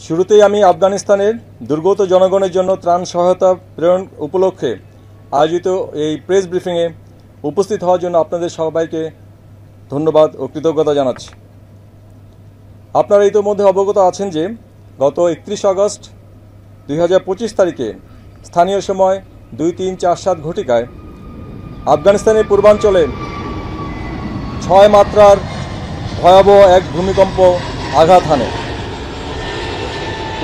শুরুতেই আমি আফগানিস্তানের দুর্গত জনগণের জন্য ত্রাণ সহায়তা প্রেরণ উপলক্ষে আয়োজিত এই প্রেস ব্রিফিংয়ে উপস্থিত হওয়ার জন্য আপনাদের সবাইকে ধন্যবাদ ও কৃতজ্ঞতা জানাচ্ছি। আপনারা ইতোমধ্যে অবগত আছেন যে গত 31 আগস্ট 2025 তারিখে স্থানীয় সময় 2347 ঘটিকায় আফগানিস্তানের পূর্বাঞ্চলে 6 মাত্রার ভয়াবহ এক ভূমিকম্প আঘাত হানে।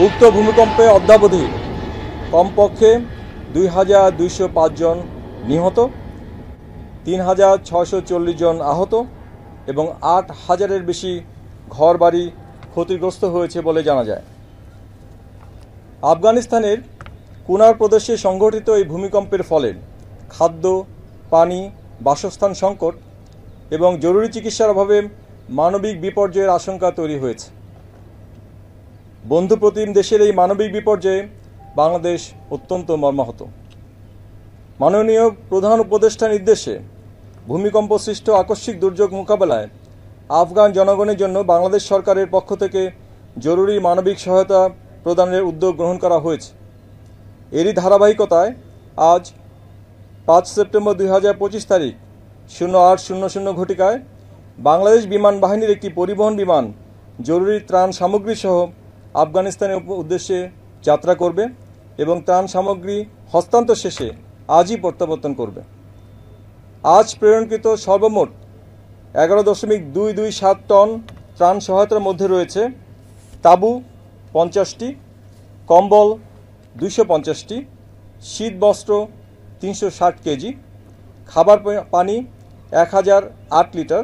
উক্ত ভূমিকম্পে অদ্যাবধি কমপক্ষে 2205 জন নিহত, 3640 জন আহত এবং 8000-এর বেশি ঘরবাড়ি ক্ষতিগ্রস্ত হয়েছে বলে জানা যায়। আফগানিস্তানের কুনার প্রদেশে সংঘটিত এই ভূমিকম্পের ফলে খাদ্য, পানি, বাসস্থান সংকট এবং জরুরি চিকিৎসার অভাবে মানবিক বিপর্যয়ের আশঙ্কা তৈরি হয়েছে। বন্ধুপ্রতিম দেশের এই মানবিক বিপর্যয়ে বাংলাদেশ অত্যন্ত মর্মাহত। মাননীয় প্রধান উপদেষ্টার নির্দেশে ভূমিকম্প সৃষ্ট আকস্মিক দুর্যোগ মোকাবেলায় আফগান জনগণের জন্য বাংলাদেশ সরকারের পক্ষ থেকে জরুরি মানবিক সহায়তা প্রদানের উদ্যোগ গ্রহণ করা হয়েছে। এরই ধারাবাহিকতায় আজ 5 সেপ্টেম্বর 2025 তারিখ 08:00 ঘটিকায় বাংলাদেশ বিমান বাহিনীর একটি পরিবহন বিমান জরুরি ত্রাণ সামগ্রী সহ আফগানিস্তানের উদ্দেশ্যে যাত্রা করবে এবং ত্রাণ সামগ্রী হস্তান্তর শেষে আজই প্রত্যাবর্তন করবে। আজ প্রেরণকৃত সর্বমোট 11.227 টন ত্রাণ সহায়তার মধ্যে রয়েছে তাঁবু 50টি, কম্বল 250টি, শীতবস্ত্র 360 কেজি, খাবার পানি 1008 লিটার,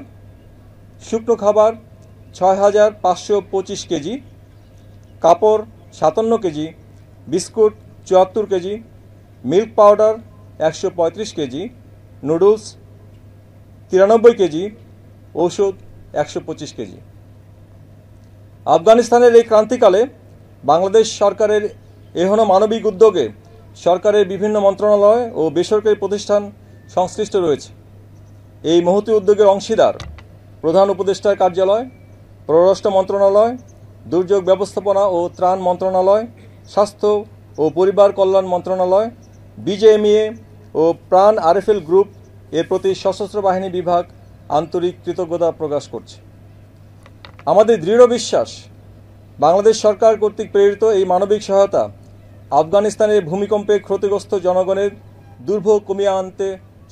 শুকনো খাবার 6525 কেজি, কাপড় 57 KG, biscuit 74 KG, milk powder 135 KG, noodles 93 KG, ঔষধ 125 কেজি। আফগানিস্তানের এই ক্রান্তিকালে বাংলাদেশ সরকারের এহেন মানবিক উদ্যোগে সরকারের বিভিন্ন মন্ত্রণালয় ও বেসরকারি প্রতিষ্ঠান সংশ্লিষ্ট রয়েছে। এই মহতী উদ্যোগের অংশীদার প্রধান উপদেষ্টার কার্যালয়, পররাষ্ট্র মন্ত্রণালয়, দুর্যোগ ব্যবস্থাপনা ও ত্রাণ মন্ত্রণালয়, স্বাস্থ্য ও পরিবার কল্যাণ মন্ত্রণালয়, বিজেএমইএ ও প্রাণ আরএফএল গ্রুপ এর প্রতি সশস্ত্র বাহিনী বিভাগ আন্তরিক কৃতজ্ঞতা প্রকাশ করছে। আমাদের দৃঢ় বিশ্বাস বাংলাদেশ সরকার কর্তৃক প্রেরিত এই মানবিক সহায়তা আফগানিস্তানের ভূমিকম্পে ক্ষতিগ্রস্ত জনগণের দুর্ভোগ কমিয়ে আনতে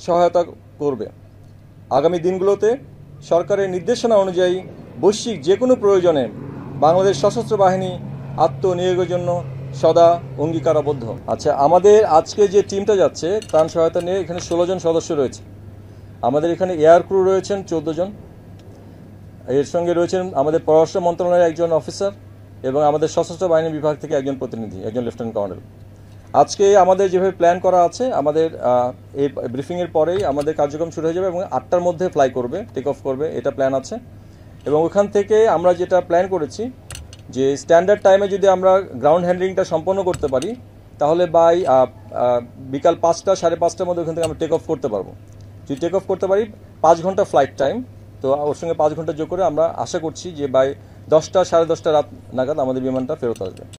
সহায়তা করবে। আগামী দিনগুলোতে সরকারের নির্দেশনা অনুযায়ী বৈশ্বিক যে কোনো প্রয়োজনে বাংলাদেশ সশস্ত্র বাহিনী আত্মনিয়োগের জন্য সদা অঙ্গীকারাবদ্ধ। আচ্ছা, আমাদের আজকে যে টিমটা যাচ্ছে ত্রাণ সহায়তা নিয়ে, এখানে 16 জন সদস্য রয়েছে। আমাদের এখানে এয়ার ক্রু রয়েছেন 14 জন, এর সঙ্গে রয়েছেন আমাদের পররাষ্ট্র মন্ত্রণালয়ের একজন অফিসার এবং আমাদের সশস্ত্র বাহিনী বিভাগ থেকে একজন প্রতিনিধি, একজন লেফটেন্যান্ট কর্নেল। আজকে আমাদের যেভাবে প্ল্যান করা আছে, আমাদের এই ব্রিফিংয়ের পরেই আমাদের কার্যক্রম শুরু হয়ে যাবে এবং 8টার মধ্যে ফ্লাই করবে, টেক অফ করবে, এটা প্ল্যান আছে। এবং ওখান থেকে আমরা যেটা প্ল্যান করেছি যে স্ট্যান্ডার্ড টাইমে যদি আমরা গ্রাউন্ড হ্যান্ডলিংটা সম্পন্ন করতে পারি তাহলে বাই বিকাল 5টা 5:30টার মধ্যে ওখান থেকে আমরা টেক অফ করতে পারবো। যদি টেক অফ করতে পারি 5 ঘন্টা ফ্লাইট টাইম, তো ওর সঙ্গে 5 ঘন্টা যোগ করে আমরা আশা করছি যে বাই 10টা 10:30 রাত নাগাদ আমাদের বিমানটা ফেরত আসবে।